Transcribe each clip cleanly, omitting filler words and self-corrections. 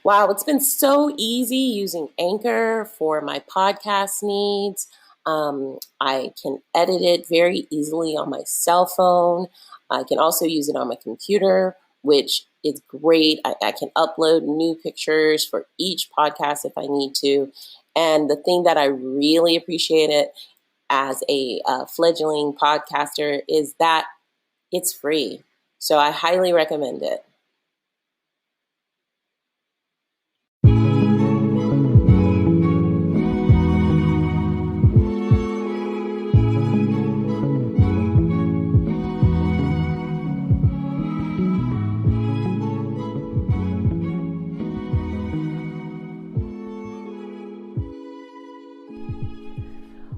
Wow, it's been so easy using Anchor for my podcast needs. I can edit it very easily on my cell phone. I can also use it on my computer, which is great. I can upload new pictures for each podcast if I need to. And the thing that I really appreciate it as a fledgling podcaster is that it's free. So I highly recommend it.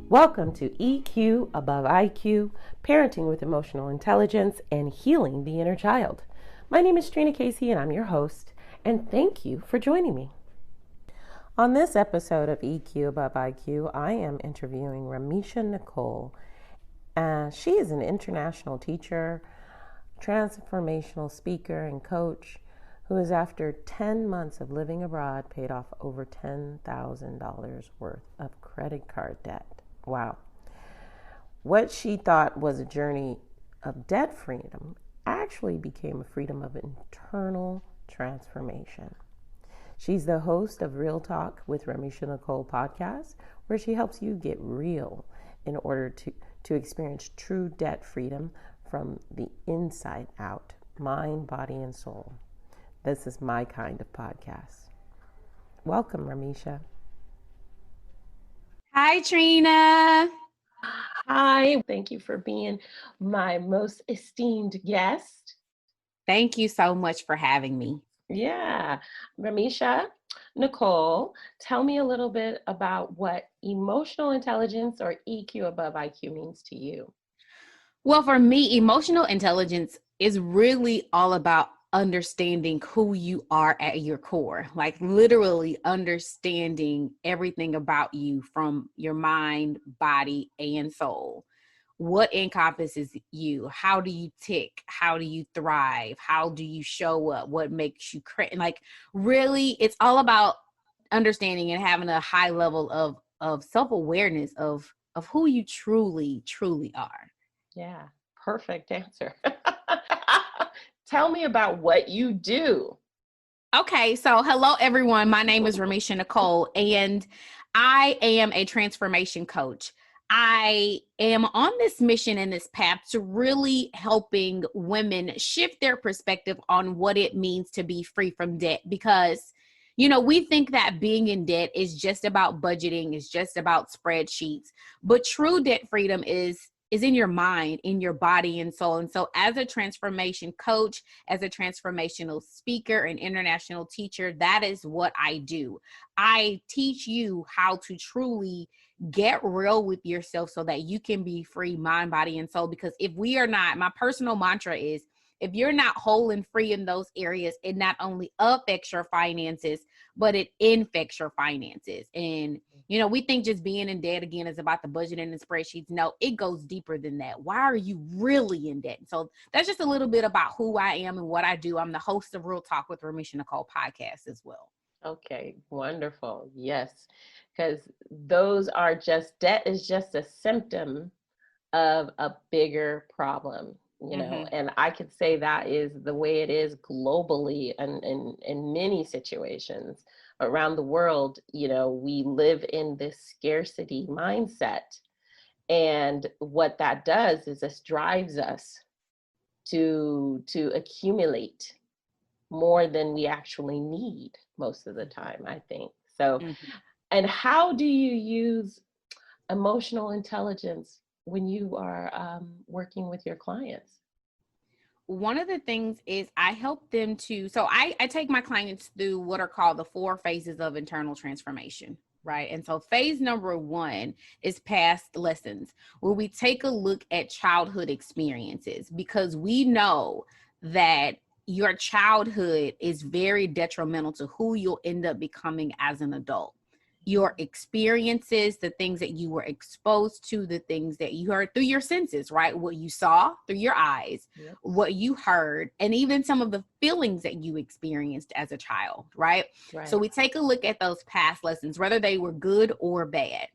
Welcome to EQ Above IQ, Parenting with Emotional Intelligence and Healing the Inner Child. My name is Trina Casey and I'm your host, and thank you for joining me. On this episode of EQ Above IQ, I am interviewing Ramesha Nicole. She is an international teacher, transformational speaker, and coach who has, after 10 months of living abroad, paid off over $10,000 worth of credit card debt. Wow. What she thought was a journey of debt freedom actually became a freedom of internal transformation. She's the host of Real Talk with Ramesha Nicole podcast, where she helps you get real in order to experience true debt freedom from the inside out, mind, body, and soul. This is my kind of podcast. Welcome, Ramesha. Hi, Trina. Hi, thank you for being my most esteemed guest. Thank you so much for having me. Yeah, Ramesha Nicole, tell me a little bit about what emotional intelligence or EQ above IQ means to you. Well, for me, emotional intelligence is really all about understanding who you are at your core, like literally understanding everything about you from your mind, body, and soul. What encompasses you? How do you tick? How do you thrive? How do you show up? What makes you like really it's all about understanding and having a high level of self-awareness of who you truly are. Yeah, perfect answer. Tell me about what you do. Okay, so hello everyone. My name is Ramesha Nicole, and I am a transformation coach. I am on this mission and this path to really helping women shift their perspective on what it means to be free from debt, because we think that being in debt is just about budgeting, is just about spreadsheets, but true debt freedom is in your mind, in your body and soul. And so as a transformation coach, as a transformational speaker and international teacher, that is what I do. I teach you how to truly get real with yourself so that you can be free mind, body, and soul. Because if we are not, my personal mantra is, if you're not whole and free in those areas, it not only affects your finances, but it infects your finances. And, we think just being in debt again is about the budget and the spreadsheets. No, it goes deeper than that. Why are you really in debt? So that's just a little bit about who I am and what I do. I'm the host of Real Talk with Ramesha Nicole podcast as well. Okay, wonderful. Yes, because debt is just a symptom of a bigger problem, and I could say that is the way it is globally and in many situations around the world. We live in this scarcity mindset, and what that does is this drives us to accumulate more than we actually need most of the time, I think. So, and how do you use emotional intelligence when you are working with your clients? One of the things is I help them so I take my clients through what are called the 4 phases of internal transformation, right? And so phase number 1 is past lessons, where we take a look at childhood experiences, because we know that your childhood is very detrimental to who you'll end up becoming as an adult. your experiences, the things that you were exposed to, the things that you heard through your senses, right? What you saw through your eyes, Yep. what you heard, and even some of the feelings that you experienced as a child, right? So Right. we take a look at those past lessons, whether they were good or bad.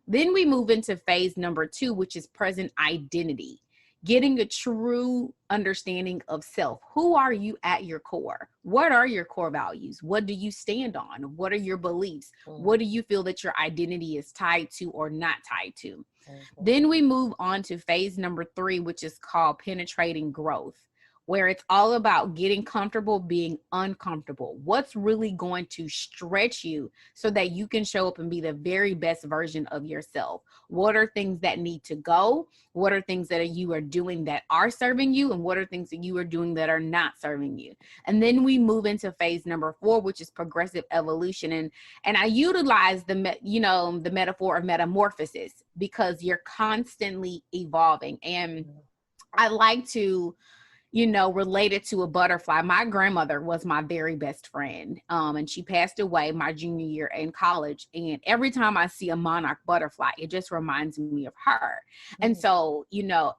Then we move into phase number 2, which is present identity. Getting a true understanding of self. Who are you at your core? What are your core values? What do you stand on? What are your beliefs? What do you feel that your identity is tied to or not tied to? Then we move on to phase number 3, which is called penetrating growth, where it's all about getting comfortable being uncomfortable. What's really going to stretch you so that you can show up and be the very best version of yourself? What are things that need to go? What are things that you are doing that are serving you? And what are things that you are doing that are not serving you? And then we move into phase number 4, which is progressive evolution. And I utilize the metaphor of metamorphosis because you're constantly evolving. And I like to related to a butterfly. My grandmother was my very best friend. And she passed away my junior year in college. And every time I see a monarch butterfly, it just reminds me of her. And so,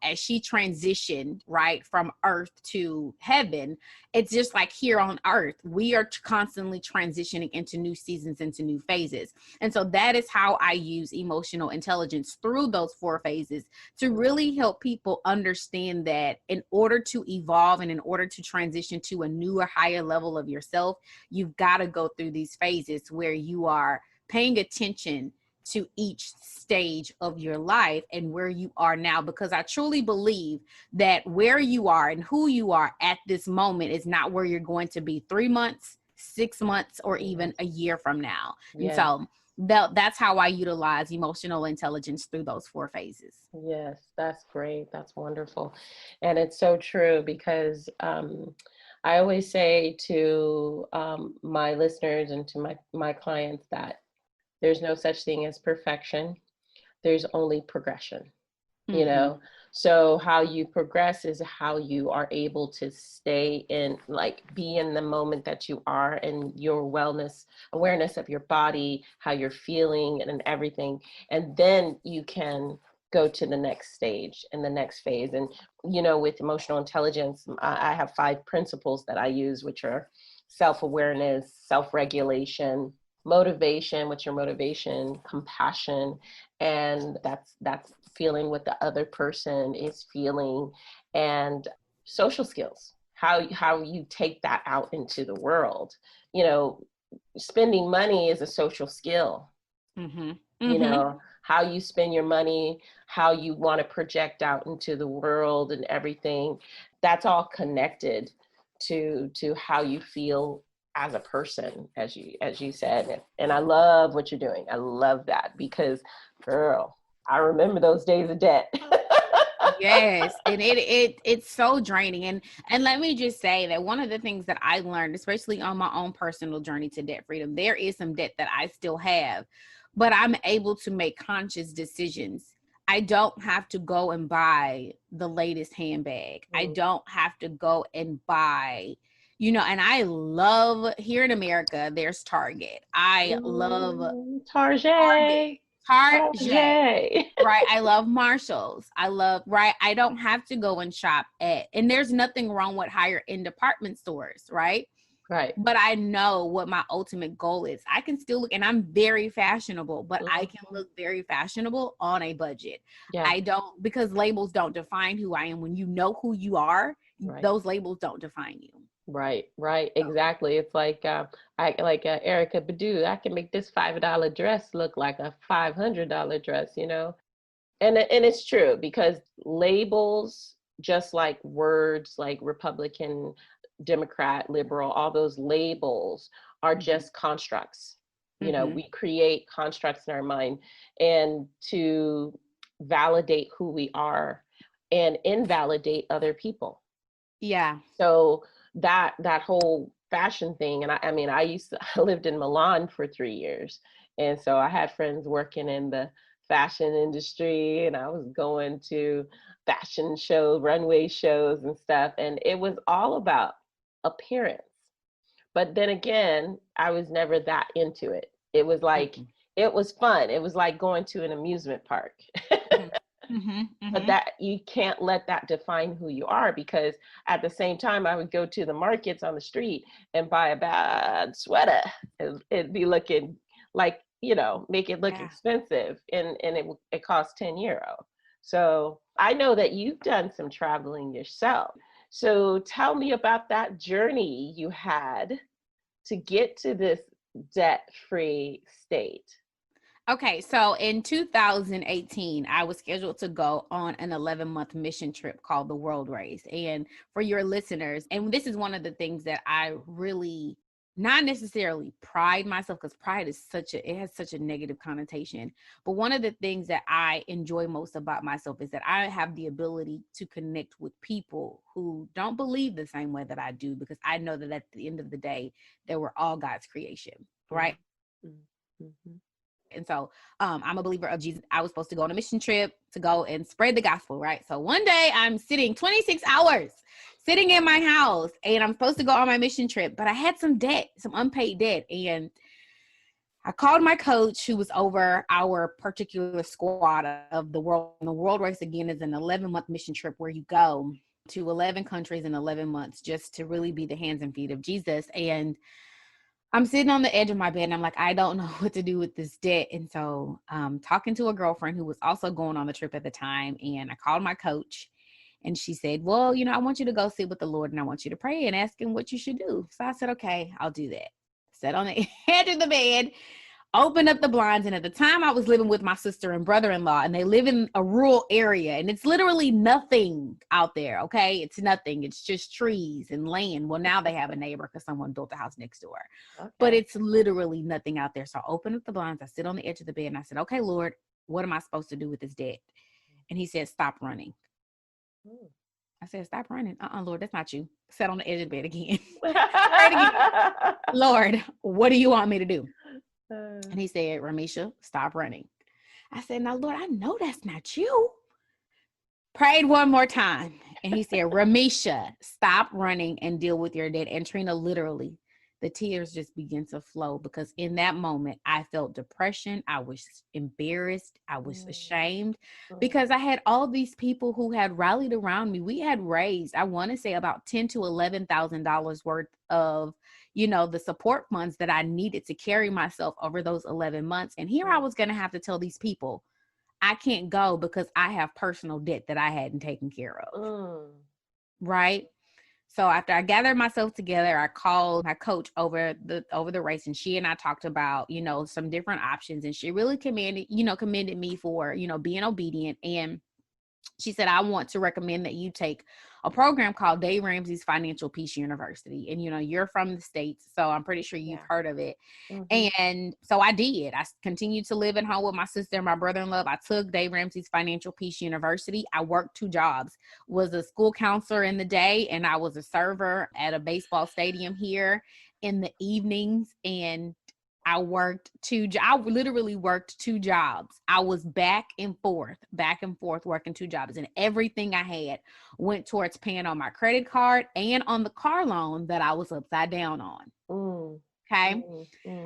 as she transitioned, right, from earth to heaven, it's just like here on earth, we are constantly transitioning into new seasons, into new phases. And so that is how I use emotional intelligence through those 4 phases to really help people understand that in order to evolve and in order to transition to a newer, higher level of yourself, you've got to go through these phases where you are paying attention to each stage of your life and where you are now, because I truly believe that where you are and who you are at this moment is not where you're going to be 3 months, 6 months, or even a year from now. And so that's how I utilize emotional intelligence through those 4 phases. Yes, that's great. That's wonderful. And it's so true because I always say to my listeners and to my clients that there's no such thing as perfection. There's only progression, you know? So how you progress is how you are able to stay in, like, be in the moment that you are and your wellness, awareness of your body, how you're feeling and everything. And then you can go to the next stage and the next phase. And, with emotional intelligence, I have 5 principles that I use, which are self-awareness, self-regulation, motivation, what's your motivation, compassion, and that's feeling what the other person is feeling, and social skills, how you take that out into the world. Spending money is a social skill. How you spend your money, how you want to project out into the world and everything, that's all connected to how you feel as a person, as you said. And I love what you're doing. I love that because, girl, I remember those days of debt. Yes, and it's so draining. And let me just say that one of the things that I learned, especially on my own personal journey to debt freedom, there is some debt that I still have, but I'm able to make conscious decisions. I don't have to go and buy the latest handbag. I don't have to go and buy, and I love, here in America, there's Target. I love Target. Right. I love Marshalls. Right. I don't have to go and shop and there's nothing wrong with higher end department stores. Right. Right. But I know what my ultimate goal is. I can still look, and I'm very fashionable, but I can look very fashionable on a budget. Yeah. I don't, because labels don't define who I am. When you know who you are, those labels don't define you. Right, exactly. It's like Erica Badu. I can make this $5 dress look like a $500 dress, and it's true, because labels, just like words, like Republican, Democrat, liberal, all those labels are just constructs. We create constructs in our mind, and to validate who we are and invalidate other people. Yeah. So that whole fashion thing, and I lived in Milan for 3 years, and so I had friends working in the fashion industry, and I was going to fashion shows, runway shows and stuff, and it was all about appearance. But then again, I was never that into it. It was like, it was fun. It was like going to an amusement park. But that you can't let that define who you are, because at the same time I would go to the markets on the street and buy a bad sweater. It'd be looking like, make it look expensive, and it costs €10. So I know that you've done some traveling yourself. So tell me about that journey you had to get to this debt-free state. Okay, so in 2018, I was scheduled to go on an 11-month mission trip called the World Race. And for your listeners, and this is one of the things that I really, not necessarily pride myself, because pride is it has such a negative connotation. But one of the things that I enjoy most about myself is that I have the ability to connect with people who don't believe the same way that I do, because I know that at the end of the day, that we're all God's creation, right? Mm-hmm. And so I'm a believer of Jesus. I was supposed to go on a mission trip to go and spread the gospel, right? So one day I'm sitting 26 hours sitting in my house, and I'm supposed to go on my mission trip, but I had some debt, some unpaid debt. And I called my coach, who was over our particular squad of the world. And the World Race, again, is an 11-month mission trip where you go to 11 countries in 11 months just to really be the hands and feet of Jesus. And I'm sitting on the edge of my bed, and I'm like, I don't know what to do with this debt. And so talking to a girlfriend who was also going on the trip at the time, and I called my coach, and she said, well, I want you to go sit with the Lord, and I want you to pray and ask him what you should do. So I said, okay, I'll do that. Sat on the edge of the bed, opened up the blinds. And at the time I was living with my sister and brother-in-law, and they live in a rural area, and it's literally nothing out there. Okay. It's nothing. It's just trees and land. Well, now they have a neighbor because someone built a house next door, but it's literally nothing out there. So I opened up the blinds. I sit on the edge of the bed, and I said, okay, Lord, what am I supposed to do with this debt? And he said, stop running. I said, stop running. Lord, that's not you. Sat on the edge of the bed again. Lord, what do you want me to do? And he said, Ramesha, stop running. I said, now, Lord, I know that's not you. Prayed one more time. And he said, Ramesha, stop running and deal with your debt. And Trina, literally, the tears just began to flow, because in that moment, I felt depression. I was embarrassed. I was ashamed, because I had all these people who had rallied around me. We had raised, I want to say, about $10,000 to $11,000 worth of, the support funds that I needed to carry myself over those 11 months. And here I was going to have to tell these people, I can't go because I have personal debt that I hadn't taken care of. Right. So after I gathered myself together, I called my coach over the race, and she and I talked about, some different options. And she really commended me for, being obedient. And she said, I want to recommend that you take a program called Dave Ramsey's Financial Peace University. And, you're from the States, so I'm pretty sure you've heard of it. And so I did. I continued to live at home with my sister and my brother-in-law. I took Dave Ramsey's Financial Peace University. I worked 2 jobs, was a school counselor in the day, and I was a server at a baseball stadium here in the evenings. And I literally worked 2 jobs. I was back and forth working 2 jobs, and everything I had went towards paying on my credit card and on the car loan that I was upside down on. Okay.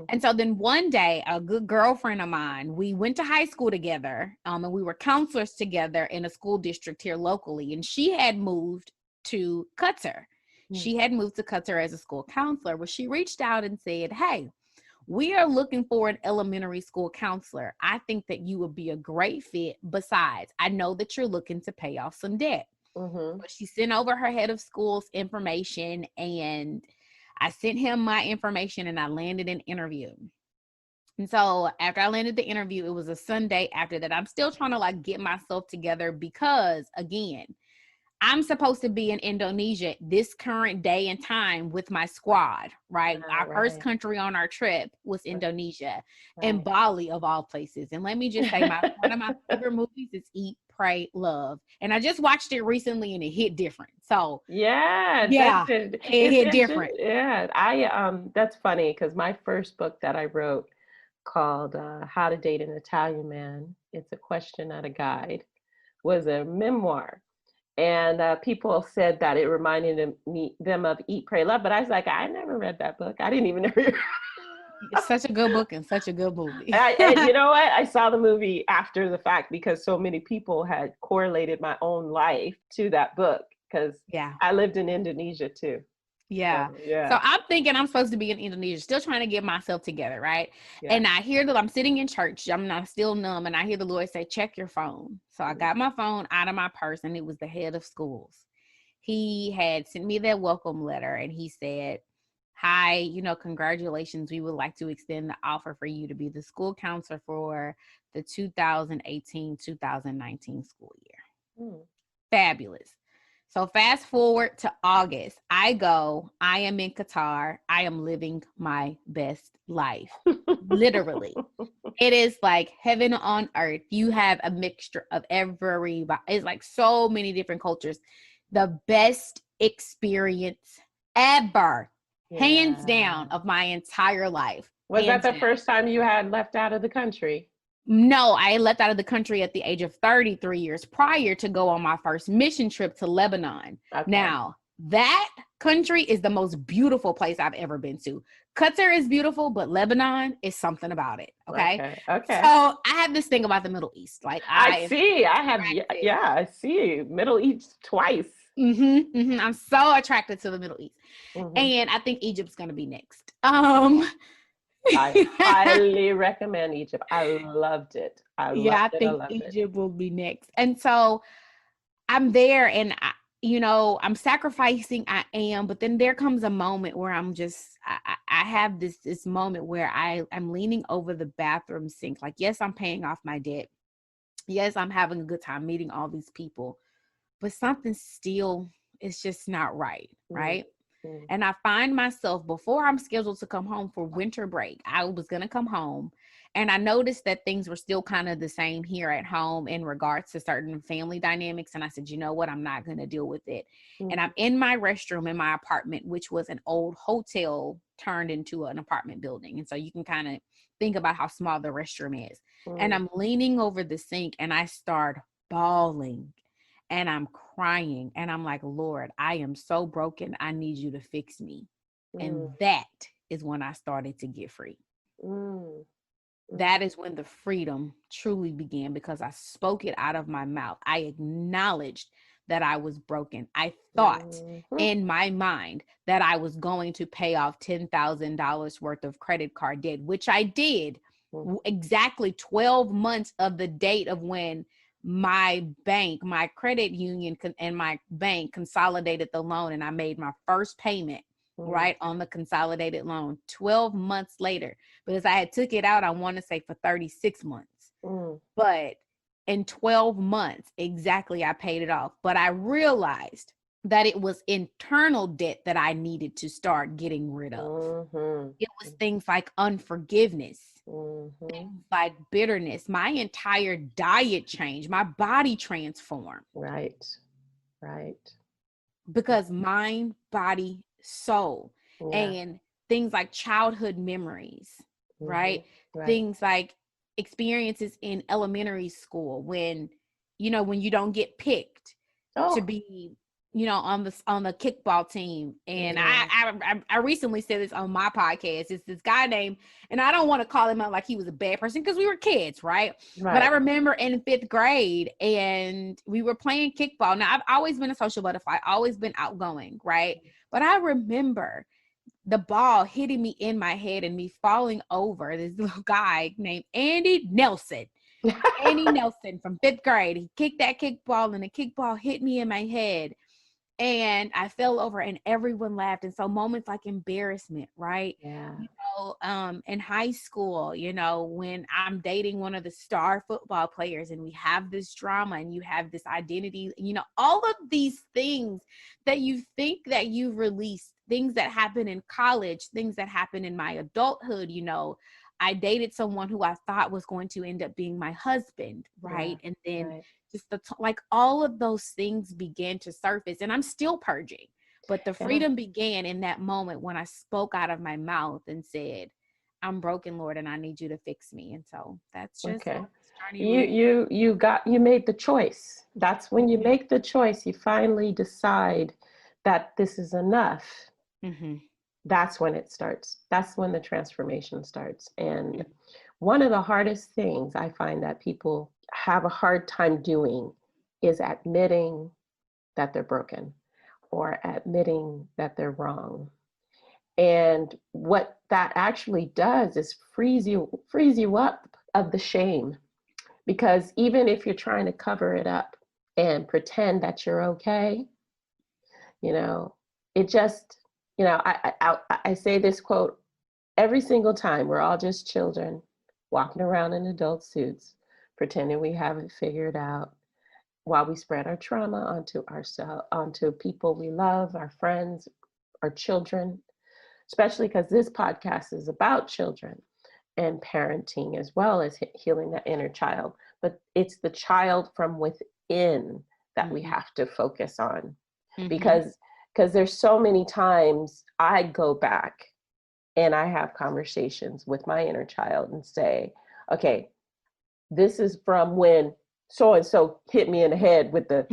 And so then one day, a good girlfriend of mine, we went to high school together, and we were counselors together in a school district here locally. And she had moved to Qatar. She had moved to Qatar as a school counselor. Well, she reached out and said, hey, we are looking for an elementary school counselor. I think that you would be a great fit. Besides, I know that you're looking to pay off some debt. But she sent over her head of school's information, and I sent him my information, and I landed an interview. And so after I landed the interview, it was a Sunday after that. I'm still trying to get myself together, because again, I'm supposed to be in Indonesia this current day and time with my squad, right? Our first country on our trip was Indonesia, and Bali of all places. And let me just say, one of my favorite movies is Eat, Pray, Love. And I just watched it recently, and it hit different. So it hit different. Yeah. That's funny, because my first book that I wrote, called How to Date an Italian Man, it's a question, not a guide, was a memoir. And people said that it reminded them of Eat, Pray, Love. But I was like, I never read that book. I didn't even know. It's such a good book and such a good movie. And you know what? I saw the movie after the fact because so many people had correlated my own life to that book because Yeah. I lived in Indonesia too. Yeah. So, yeah. So I'm thinking I'm supposed to be in Indonesia, still trying to get myself together, right? Yeah. And I hear that I'm sitting in church, I'm not still numb, and I hear the Lord say, check your phone. So I got my phone out of my purse, and it was the head of schools. He had sent me that welcome letter, and he said, hi, congratulations. We would like to extend the offer for you to be the school counselor for the 2018-2019 school year. Fabulous. So fast forward to August. I am in Qatar. I am living my best life. Literally. It is like heaven on earth. You have a mixture of everybody. It's like so many different cultures. The best experience ever. Yeah. Hands down of my entire life. Was that the first time you had left out of the country? No, I left out of the country at the age of 33 years prior to go on my first mission trip to Lebanon. Okay. Now, that country is the most beautiful place I've ever been to. Qatar is beautiful, but Lebanon is something about it. Okay. So I have this thing about the Middle East. Like I see Middle East twice. I'm so attracted to the Middle East. And I think Egypt's going to be next. I highly recommend Egypt. I loved it. I think Egypt will be next. And so I'm there and I'm sacrificing, I am, but then there comes a moment where I have this moment where I'm leaning over the bathroom sink. Like, yes, I'm paying off my debt. Yes, I'm having a good time meeting all these people, but something still is just not right. Right. And I find myself, before I'm scheduled to come home for winter break, I was going to come home. And I noticed that things were still kind of the same here at home in regards to certain family dynamics. And I said, you know what? I'm not going to deal with it. And I'm in my restroom in my apartment, which was an old hotel turned into an apartment building. And so you can kind of think about how small the restroom is. And I'm leaning over the sink and I start bawling. And I'm crying and I'm like, Lord, I am so broken. I need you to fix me. And that is when I started to get free. That is when the freedom truly began, because I spoke it out of my mouth. I acknowledged that I was broken. I thought in my mind that I was going to pay off $10,000 worth of credit card debt, which I did exactly 12 months of the date of when my bank, my credit union and my bank consolidated the loan, and I made my first payment right on the consolidated loan 12 months later, because I had took it out, I want to say for 36 months. But in 12 months exactly, I paid it off. But I realized that it was internal debt that I needed to start getting rid of. It was things like unforgiveness, things like bitterness. My entire diet changed. My body transformed. Right. Because mind, body, soul, and things like childhood memories, right? Things like experiences in elementary school when you don't get picked to be on the kickball team. And I recently said this on my podcast. It's this guy named, and I don't want to call him out like he was a bad person because we were kids, right? But I remember in 5th grade and we were playing kickball. Now, I've always been a social butterfly, always been outgoing, right? But I remember the ball hitting me in my head and me falling over this little guy named Andy Nelson. Andy Nelson from 5th grade. He kicked that kickball and the kickball hit me in my head. And I fell over and everyone laughed. And so moments like embarrassment, right? Yeah. In high school, when I'm dating one of the star football players and we have this drama and you have this identity, all of these things that you think that you've released, things that happen in college, things that happen in my adulthood, I dated someone who I thought was going to end up being my husband, right? And then just like all of those things began to surface, and I'm still purging. But the freedom began in that moment when I spoke out of my mouth and said, I'm broken, Lord, and I need you to fix me. And so that's just you made the choice. That's when you make the choice, you finally decide that this is enough. that's when it starts. That's when the transformation starts. And one of the hardest things I find that people have a hard time doing is admitting that they're broken or admitting that they're wrong. And what that actually does is frees you up of the shame. Because even if you're trying to cover it up and pretend that you're okay, you know, it just, I say this quote every single time. We're all just children walking around in adult suits, pretending we have it figured out while we spread our trauma onto ourselves, onto people we love, our friends, our children, especially because this podcast is about children and parenting as well as healing that inner child. But it's the child from within that we have to focus on, because there's so many times I go back and I have conversations with my inner child and say, okay, this is from when so and so hit me in the head with the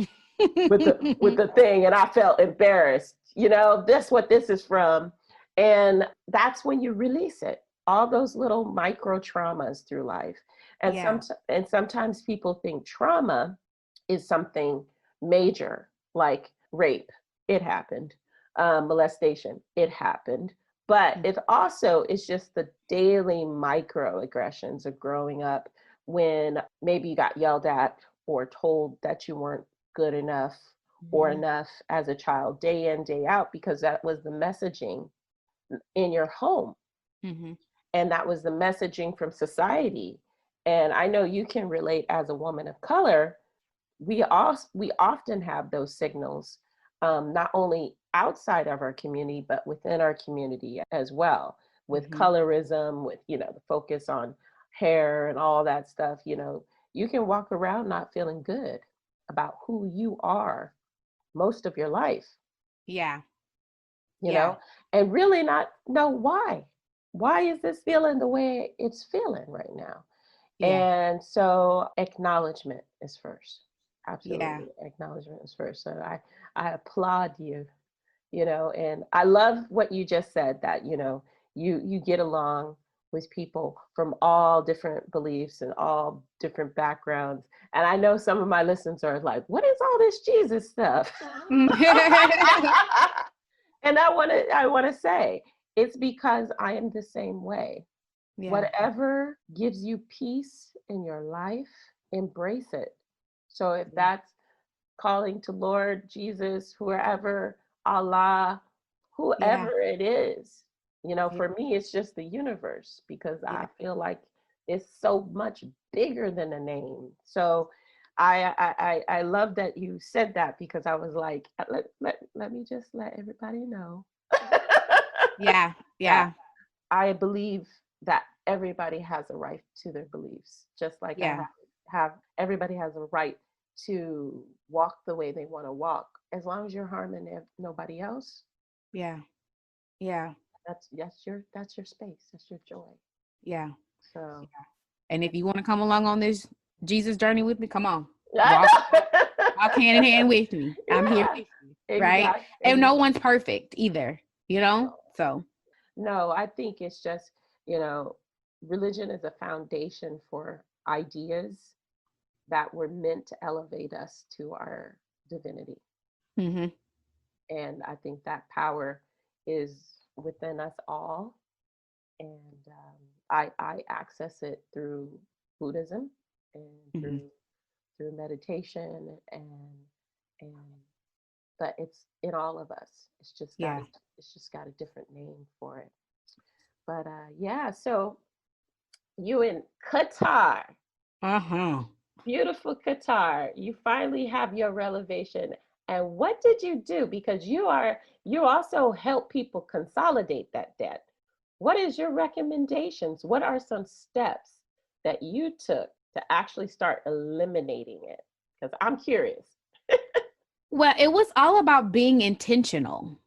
with the thing, and I felt embarrassed. That's what this is from. And that's when you release it, all those little micro traumas through life. And sometimes people think trauma is something major, like rape. It happened. Molestation. It happened. But it also is just the daily microaggressions of growing up, when maybe you got yelled at or told that you weren't good enough or enough as a child, day in, day out, because that was the messaging in your home. And that was the messaging from society. And I know you can relate as a woman of color. We often have those signals, not only outside of our community, but within our community as well, with colorism, with, the focus on hair and all that stuff. You can walk around not feeling good about who you are most of your life. Yeah. You know, and really not know why. Why is this feeling the way it's feeling right now? And so acknowledgement is first. Absolutely. Acknowledgement is first. So I applaud you, and I love what you just said, that, you get along with people from all different beliefs and all different backgrounds. And I know some of my listeners are like, what is all this Jesus stuff? And I want to say, it's because I am the same way. Whatever gives you peace in your life, embrace it. So if that's calling to Lord Jesus, whoever, Allah, whoever it is, for me, it's just the universe, because I feel like it's so much bigger than a name. So I love that you said that, because I was like, let me just let everybody know. I believe that everybody has a right to their beliefs, just like I have everybody has a right to walk the way they want to walk, as long as you're harming nobody else. That's your space, that's your joy. So and if you want to come along on this Jesus journey with me, come on. walk hand in hand with me. I'm here with you, right? Exactly. And no one's perfect either, so no, I think it's just, religion is a foundation for ideas that were meant to elevate us to our divinity. And I think that power is within us all. And I access it through Buddhism and through meditation, and but it's in all of us. It's just got a different name for it. But so you in Qatar. Beautiful Qatar. You finally have your revelation. And what did you do? Because you also help people consolidate that debt. What is your recommendations? What are some steps that you took to actually start eliminating it? Because I'm curious. Well, it was all about being intentional.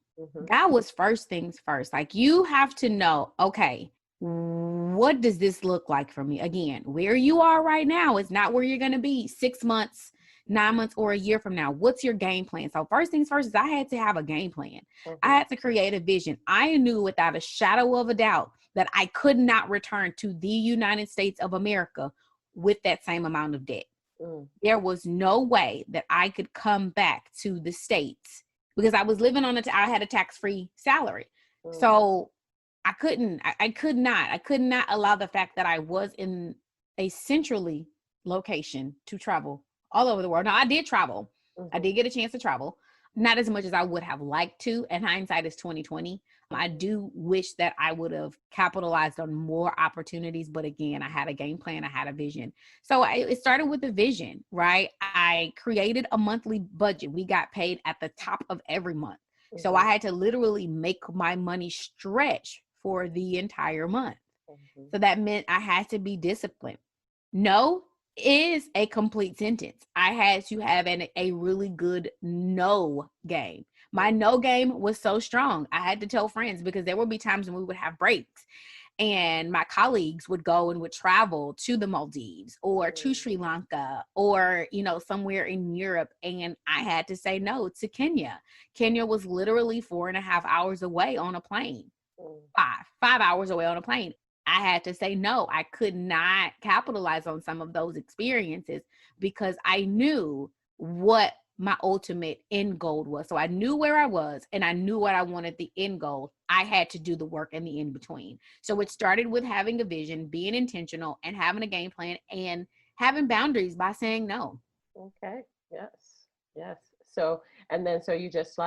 That was first things first. Like, you have to know, okay, what does this look like for me? Again, where you are right now is not where you're going to be 6 months, 9 months, or a year from now? What's your game plan? So first things first is I had to have a game plan. I had to create a vision. I knew without a shadow of a doubt that I could not return to the United States of America with that same amount of debt. There was no way that I could come back to the States because I was living on I had a tax-free salary. So I could not allow the fact that I was in a centrally location to travel all over the world. Now I did travel. I did get a chance to travel, not as much as I would have liked to. And hindsight is 2020. I do wish that I would have capitalized on more opportunities. But again, I had a game plan. I had a vision. So it started with a vision, right? I created a monthly budget. We got paid at the top of every month. So I had to literally make my money stretch for the entire month. So that meant I had to be disciplined. No is a complete sentence. I had to have a really good no game. My no game was so strong. I had to tell friends because there would be times when we would have breaks and my colleagues would go and would travel to the Maldives or to Sri Lanka or, somewhere in Europe. And I had to say no to Kenya. Kenya was literally 4.5 hours away on a plane, 5 hours away on a plane. I had to say no. I could not capitalize on some of those experiences because I knew what my ultimate end goal was. So I knew where I was and I knew what I wanted the end goal. I had to do the work in the in between. So it started with having a vision, being intentional, and having a game plan and having boundaries by saying no. Okay. Yes. So you just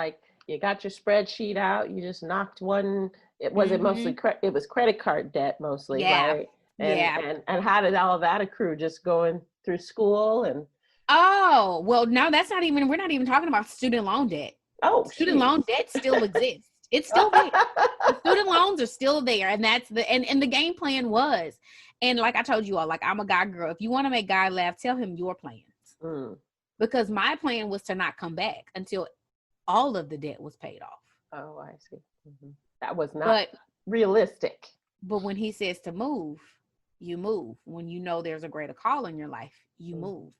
you got your spreadsheet out, you just knocked one. It was it mostly it was credit card debt mostly, right? And how did all of that accrue? Just going through school and oh, well, no, we're not even talking about student loan debt. Oh, student loan debt still exists. It's still there. The student loans are still there. And that's and the game plan was, and like I told you all, I'm a God girl. If you want to make God laugh, tell him your plans. Because my plan was to not come back until all of the debt was paid off. Oh, I see. That was not realistic. But when he says to move, you move. When you know there's a greater call in your life, you move.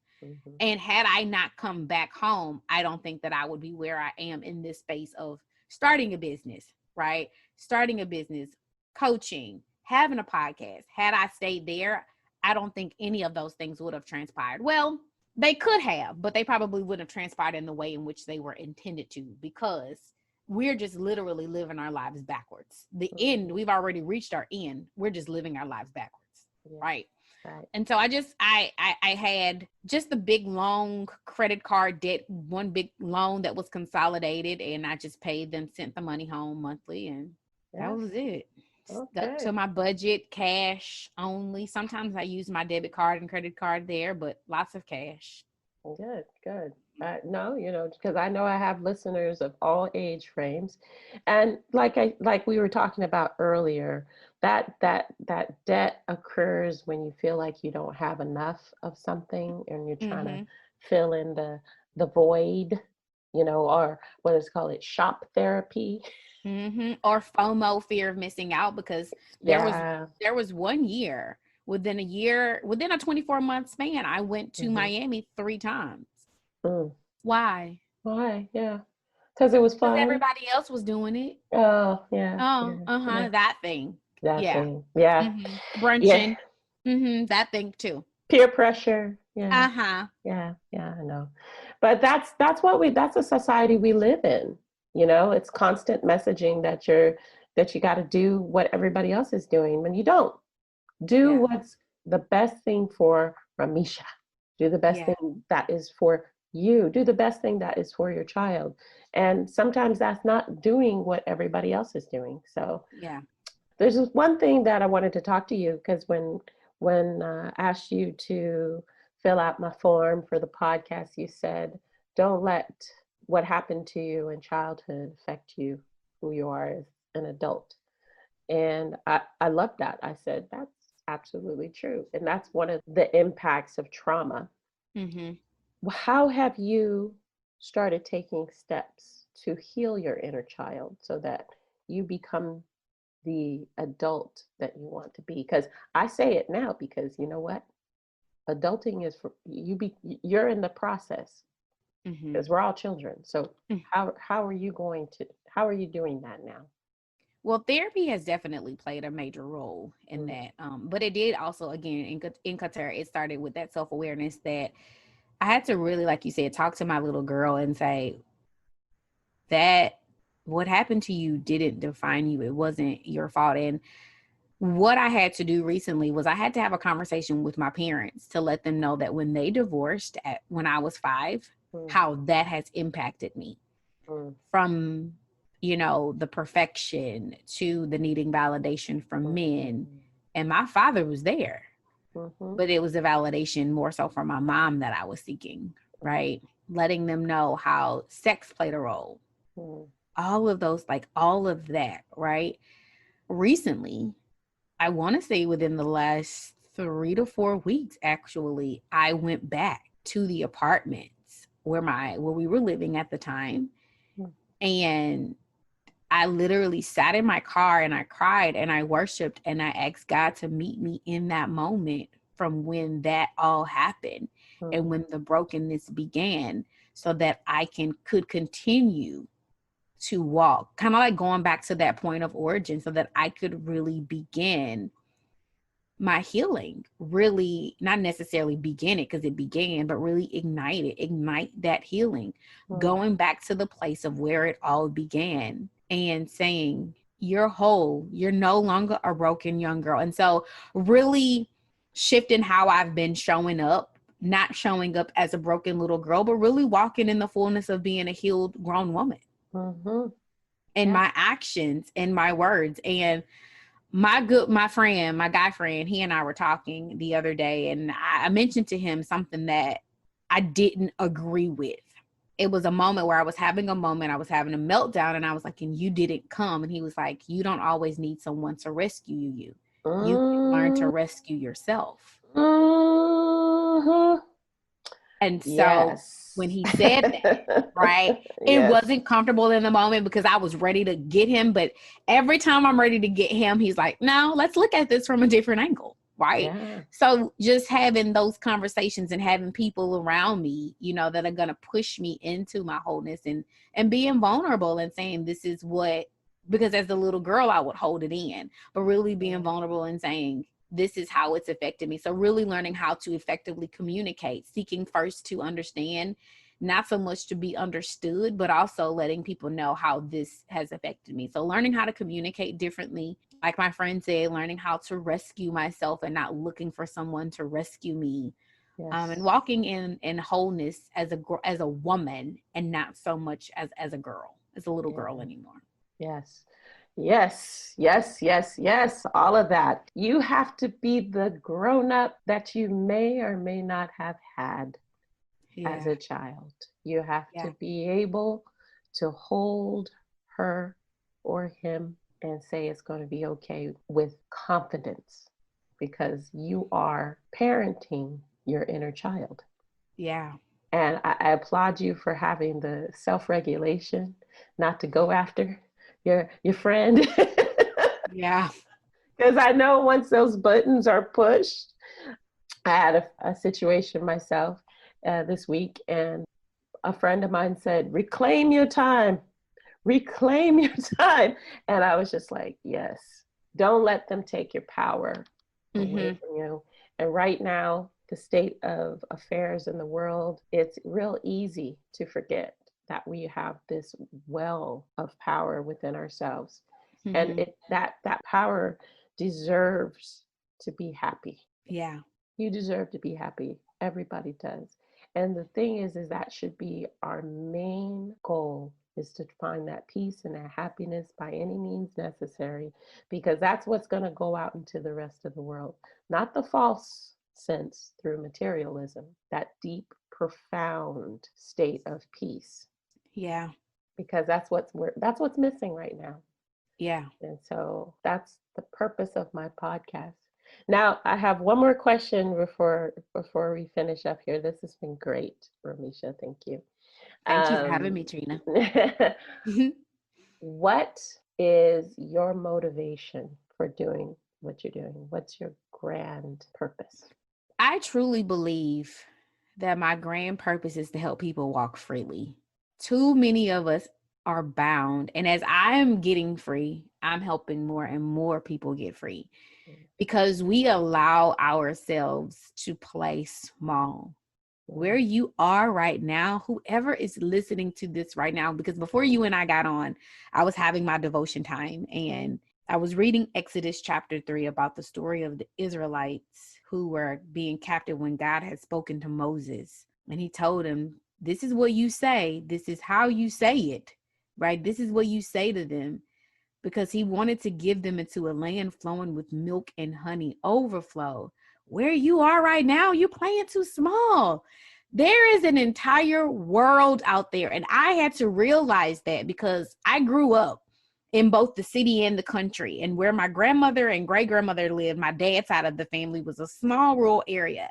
And had I not come back home, I don't think that I would be where I am in this space of starting a business, right? Starting a business, coaching, having a podcast. Had I stayed there, I don't think any of those things would have transpired. Well, they could have, but they probably wouldn't have transpired in the way in which they were intended to, because we're just literally living our lives backwards. The end, we've already reached our end. We're just living our lives backwards, right? And so I had just a big, long credit card debt, one big loan that was consolidated, and I just paid them, sent the money home monthly, and that was it. Stuck to my budget, cash only. Sometimes I use my debit card and credit card there, but lots of cash. Good. No, because I know I have listeners of all age frames, and like we were talking about earlier, that debt occurs when you feel like you don't have enough of something, and you're trying to fill in the void, or what is called shop therapy. Or FOMO, fear of missing out, because there was 1 year, within a 24-month span, I went to Miami 3 times. Why? Yeah. Because it was fun. Because everybody else was doing it. Oh, yeah. That thing. Thing. Yeah. Brunching. That thing too. Peer pressure. Yeah. Yeah, I know. But that's a society we live in. It's constant messaging that you got to do what everybody else is doing when you don't. Do what's the best thing for Ramesha. Do the best thing that is for you. Do the best thing that is for your child. And sometimes that's not doing what everybody else is doing. So there's just one thing that I wanted to talk to you, because when I asked you to fill out my form for the podcast, you said, don't let what happened to you in childhood affect you, who you are as an adult. And I love that. I said, that's absolutely true. And that's one of the impacts of trauma. How have you started taking steps to heal your inner child so that you become the adult that you want to be? Because I say it now, because you know what? adulting is for you're in the process, because we're all children. So how are you doing that now? Well, therapy has definitely played a major role in that. But it did also, again, in Qatar, it started with that self-awareness that I had to really, like you said, talk to my little girl and say that what happened to you didn't define you. It wasn't your fault. And what I had to do recently was I had to have a conversation with my parents to let them know that when they divorced when I was 5, how that has impacted me from, the perfection to the needing validation from men. And my father was there, but it was a validation more so from my mom that I was seeking, right? Letting them know how sex played a role. All of those, all of that, right? Recently, I want to say within the last 3 to 4 weeks, actually, I went back to the apartments where we were living at the time. And I literally sat in my car and I cried and I worshiped and I asked God to meet me in that moment from when that all happened and when the brokenness began, so that I could continue to walk, kind of like going back to that point of origin, so that I could really begin my healing, really not necessarily begin it because it began, but really ignite that healing, going back to the place of where it all began and saying, you're whole, you're no longer a broken young girl. And so really shifting how I've been showing up, not showing up as a broken little girl, but really walking in the fullness of being a healed grown woman. And my actions and my words. And my guy friend, he and I were talking the other day, and I mentioned to him something that I didn't agree with. It was a moment where I was having a meltdown, and I was like, and you didn't come. And he was like, you don't always need someone to rescue you. You can learn to rescue yourself. And so when he said that, right, it wasn't comfortable in the moment because I was ready to get him. But every time I'm ready to get him, he's like, no, let's look at this from a different angle. Right. Yeah. So just having those conversations and having people around me, that are going to push me into my wholeness and being vulnerable and saying, this is what, because as a little girl, I would hold it in, but really being vulnerable and saying, this is how it's affected me. So really learning how to effectively communicate, seeking first to understand, not so much to be understood, but also letting people know how this has affected me. So learning how to communicate differently, like my friend said, learning how to rescue myself and not looking for someone to rescue me. And walking in wholeness as a woman and not so much as a girl, as a little girl anymore. Yes. All of that. You have to be the grown-up that you may or may not have had as a child. You have to be able to hold her or him and say it's going to be okay with confidence, because you are parenting your inner child. Yeah. And I applaud you for having the self-regulation not to go after your friend. Yeah. Because I know once those buttons are pushed, I had a situation myself this week, and a friend of mine said, reclaim your time. And I was just like, yes, don't let them take your power away from you. And right now, the state of affairs in the world, it's real easy to forget that we have this well of power within ourselves. And that power deserves to be happy. Yeah. You deserve to be happy. Everybody does. And the thing is that should be our main goal, is to find that peace and that happiness by any means necessary, because that's what's going to go out into the rest of the world. Not the false sense through materialism, that deep, profound state of peace. Yeah. Because that's what's missing right now. Yeah. And so that's the purpose of my podcast. Now, I have one more question before we finish up here. This has been great, Ramesha. Thank you. Thank you for having me, Trina. What is your motivation for doing what you're doing? What's your grand purpose? I truly believe that my grand purpose is to help people walk freely. Too many of us are bound. And as I am getting free, I'm helping more and more people get free because we allow ourselves to play small. Where you are right now, whoever is listening to this right now, because before you and I got on, I was having my devotion time and I was reading Exodus chapter 3 about the story of the Israelites who were being captive when God had spoken to Moses. And he told him, this is what you say. This is how you say it, right? This is what you say to them, because he wanted to give them into a land flowing with milk and honey, overflow. Where you are right now, you're playing too small. There is an entire world out there. And I had to realize that because I grew up in both the city and the country. And where my grandmother and great grandmother lived, my dad's side of the family was a small rural area.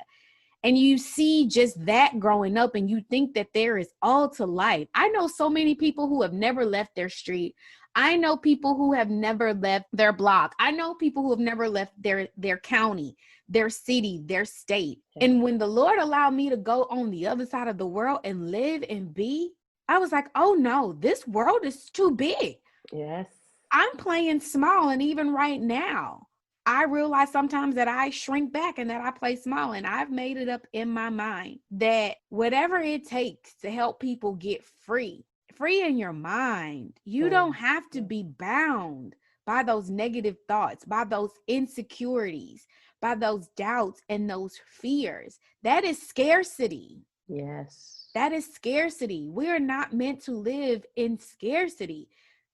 And you see just that growing up and you think that there is all to life. I know so many people who have never left their street. I know people who have never left their block. I know people who have never left their county, their city, their state. And when the Lord allowed me to go on the other side of the world and live and be, I was like, oh no, this world is too big. Yes. I'm playing small. And even right now, I realize sometimes that I shrink back and that I play small. And I've made it up in my mind that whatever it takes to help people get free in your mind, you don't have to be bound by those negative thoughts, by those insecurities, by those doubts and those fears. That is scarcity. Yes. That is scarcity. We are not meant to live in scarcity.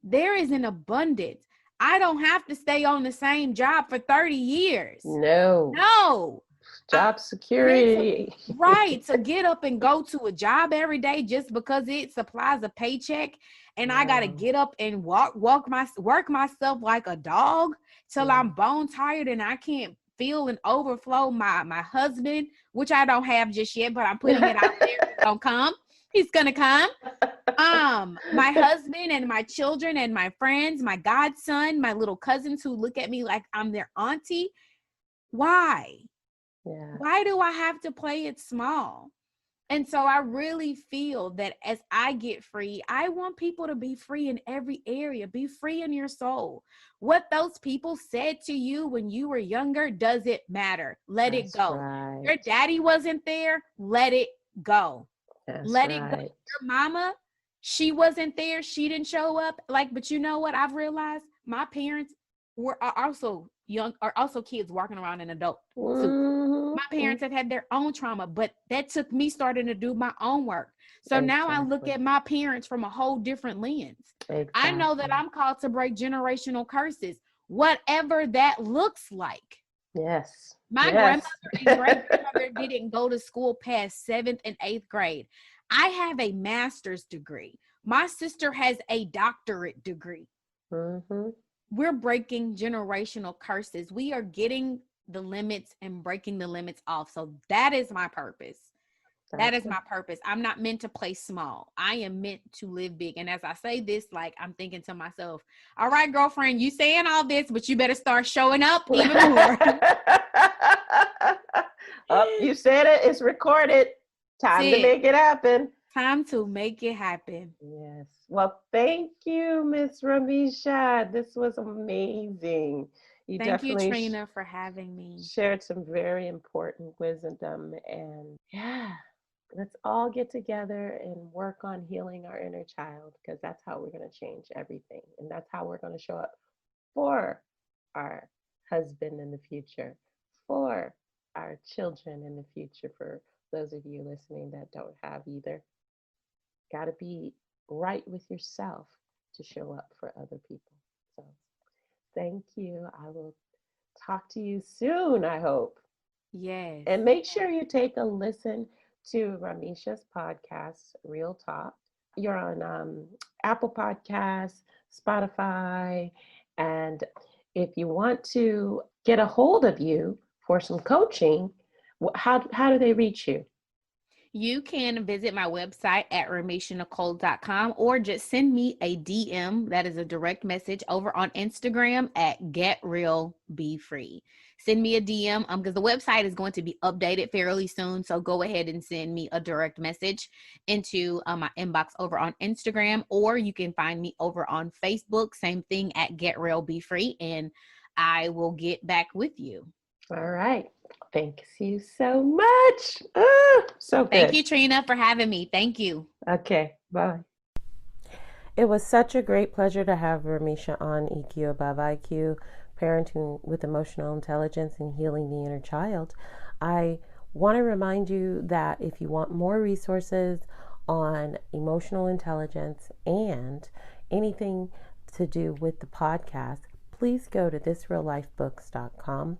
There is an abundance. I don't have to stay on the same job for 30 years. No. Job security. Right. To get up and go to a job every day just because it supplies a paycheck. And I got to get up and work myself like a dog till I'm bone tired and I can't feel and overflow my husband, which I don't have just yet, but I'm putting it out there. He's gonna come. He's gonna come. My husband and my children and my friends, my godson, my little cousins who look at me like I'm their auntie. Why? Yeah. Why do I have to play it small? And so I really feel that as I get free, I want people to be free in every area. Be free in your soul. What those people said to you when you were younger, doesn't matter. Let it go. Right. Your daddy wasn't there. Let it go. Let it go. Your mama, she wasn't there. She didn't show up. But you know what? I've realized my parents are also kids walking around in adult suits. My parents have had their own trauma, but that took me starting to do my own work. So now I look at my parents from a whole different lens. Exactly. I know that I'm called to break generational curses, whatever that looks like. Yes. My grandmother and great-grandmother didn't go to school past 7th and 8th grade. I have a master's degree. My sister has a doctorate degree. We're breaking generational curses. We are getting the limits and breaking the limits off. So that is my purpose. That is my purpose. I'm not meant to play small. I am meant to live big. And as I say this, I'm thinking to myself, all right, girlfriend, you saying all this, but you better start showing up even more. You said it. It's recorded. Time to make it happen. Time to make it happen. Yes. Well, thank you, Miss Ramesha. This was amazing. Thank you, Trina, for having me. Shared some very important wisdom. And let's all get together and work on healing our inner child, because that's how we're going to change everything. And that's how we're going to show up for our husband in the future, for our children in the future, for those of you listening that don't have either. Got to be right with yourself to show up for other people. So thank you. I will talk to you soon, I hope. Yes. And make sure you take a listen to Ramesha's podcast, Real Talk. You're on Apple Podcasts, Spotify. And if you want to get a hold of you for some coaching, how do they reach you? You can visit my website at RameshaNicole.com or just send me a DM, that is a direct message, over on Instagram at GetRealBeFree. send me a DM because the website is going to be updated fairly soon. So go ahead and send me a direct message into my inbox over on Instagram, or you can find me over on Facebook. Same thing at Get Real Be Free, and I will get back with you. All right. Thank you so much. So good. Thank you, Trina, for having me. Thank you. Okay. Bye. It was such a great pleasure to have Ramesha on EQ Above IQ, Parenting with Emotional Intelligence and Healing the Inner Child. I want to remind you that if you want more resources on emotional intelligence and anything to do with the podcast, please go to thisreallifebooks.com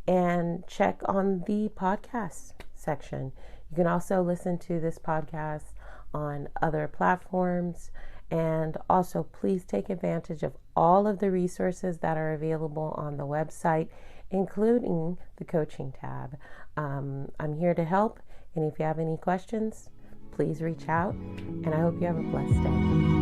and check on the podcast section. You can also listen to this podcast on other platforms. And also, please take advantage of all of the resources that are available on the website, including the coaching tab. I'm here to help. And if you have any questions, please reach out. And I hope you have a blessed day.